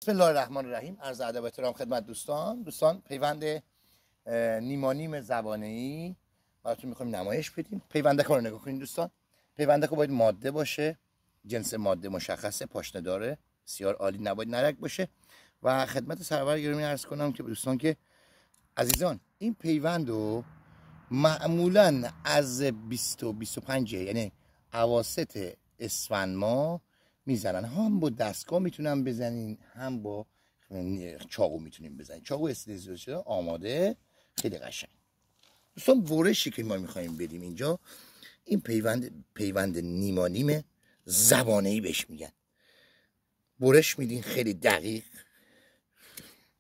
بسم الله الرحمن الرحیم. عرض ادب و احترام خدمت دوستان پیوند نیمانیم زبانه‌ای براتون می‌خوایم نمایش بدیم. پیوندک رو نگاه کنید دوستان. پیوندک باید ماده باشه، جنس ماده مشخصه، پاشنه داره، بسیار عالی، نباید نرک باشه. و خدمت سرور گرامی عرض کنم که دوستان که عزیزان این پیوند رو معمولاً از 20 و 25 یعنی اواسط اسفند ماه میزنن. هم با دستگاه میتونن بزنین، هم با چاقو میتونیم بزنین. چاقو استریزی شده آماده، خیلی قشنگ. دوستان ورشی که ما میخوایم بدیم اینجا، این پیوند نیمانیم زبانه‌ای بهش میگن. ورش میدین خیلی دقیق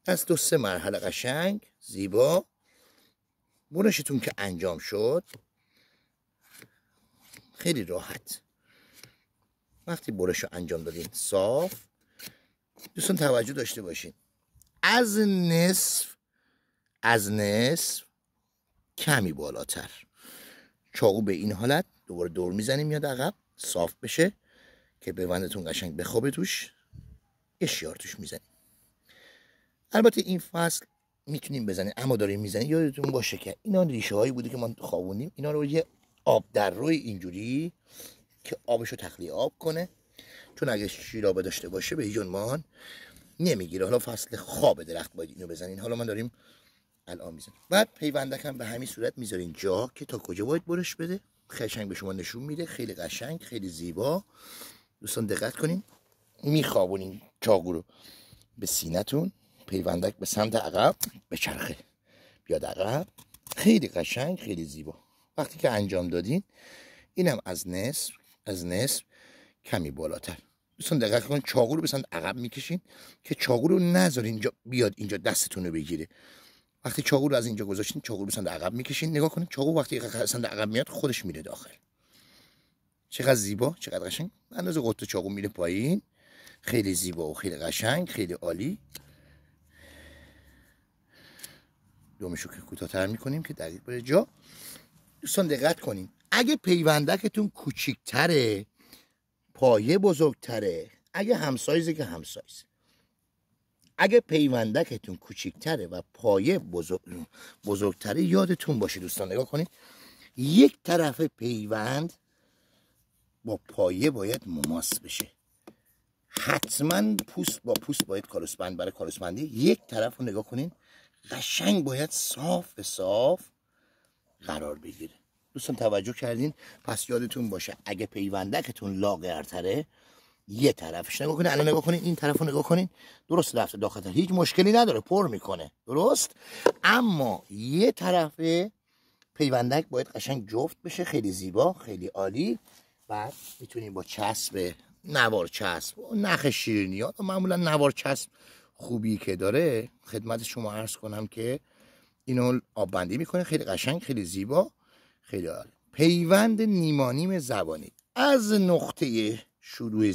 از 2-3 مرحله قشنگ زیبا. برشتون که انجام شد خیلی راحت. وقتی برش رو انجام دادین صاف، دوستان توجه داشته باشین از نصف کمی بالاتر چاقو به این حالت دوباره دور میزنیم میاد عقب صاف بشه که پیوندتون قشنگ بخوابه توش، یه شیار توش میزنیم. البته این فصل میتونیم بزنیم، اما داریم میزنیم یادتون باشه که اینا ریشه هایی بوده که ما خوابوندیم، اینا رو یه آب در روی اینجوری که آبشو تخلیه آب کنه، چون اگه شیرابه داشته باشه به هیچ عنوان نمیگیره. حالا فصل خواب درخت باید اینو بزنین، حالا من داریم الان میزنیم. بعد پیوندک هم به همین صورت میذارین جا که تا کجا باید برش بده، قشنگ به شما نشون میده، خیلی قشنگ، خیلی زیبا. دوستان دقت کنین، میخوابونین چاقو رو به سینه‌تون، پیوندک به سمت عقب به چرخه بیاد عقب، خیلی قشنگ، خیلی زیبا. وقتی که انجام دادین اینم از نصف کمی بالاتر. دوستان دقت کنین چاقو رو به سمت عقب میکشین که چاقو رو نذارین اینجا بیاد اینجا دستتون رو بگیره. وقتی چاقو رو از اینجا گذاشتین چاقو رو به سمت عقب میکشین. نگاه کنین چاقو وقتی به سمت عقب میاد خودش میره داخل. چقدر زیبا، چقدر قشنگ. اندازه قطع چاقو میره پایین، خیلی زیبا و خیلی قشنگ، خیلی عالی. دومشو که کوتاه‌تر میکنیم که دقیق بره جا. دوستان دقت کنین اگه پیوندکتون کوچیک‌تره، پایه بزرگتره، اگه همسایزه که همسایز، اگه پیوندکتون کوچیک‌تره و پایه بزرگتره، یادتون باشه دوستان نگاه کنید یک طرف پیوند با پایه باید مماس بشه. حتما پوست با پوست باید کالوسبند برای کالوسبندی. یک طرف رو نگاه کنین قشنگ باید صاف قرار بگیره. دوستان توجه کردین؟ پس یادتون باشه اگه پیوندکتون لاغرتره یه طرفش نگاه کنین. الان نگاه کنین این طرف رو نگاه کنین، درست رفته داخل، هیچ مشکلی نداره، پر میکنه درست، اما یه طرف پیوندک باید قشنگ جفت بشه، خیلی زیبا، خیلی عالی. بعد میتونین با چسب نوار چسب، نخ شیرینی ها معمولا نوار چسب خوبی که داره خدمت شما عرض کنم که اینو آب بندی میکنه، خیلی قشنگ، خیلی زیبا، خیلی عالی. پیوند نیمانیم زبانی از نقطه شروع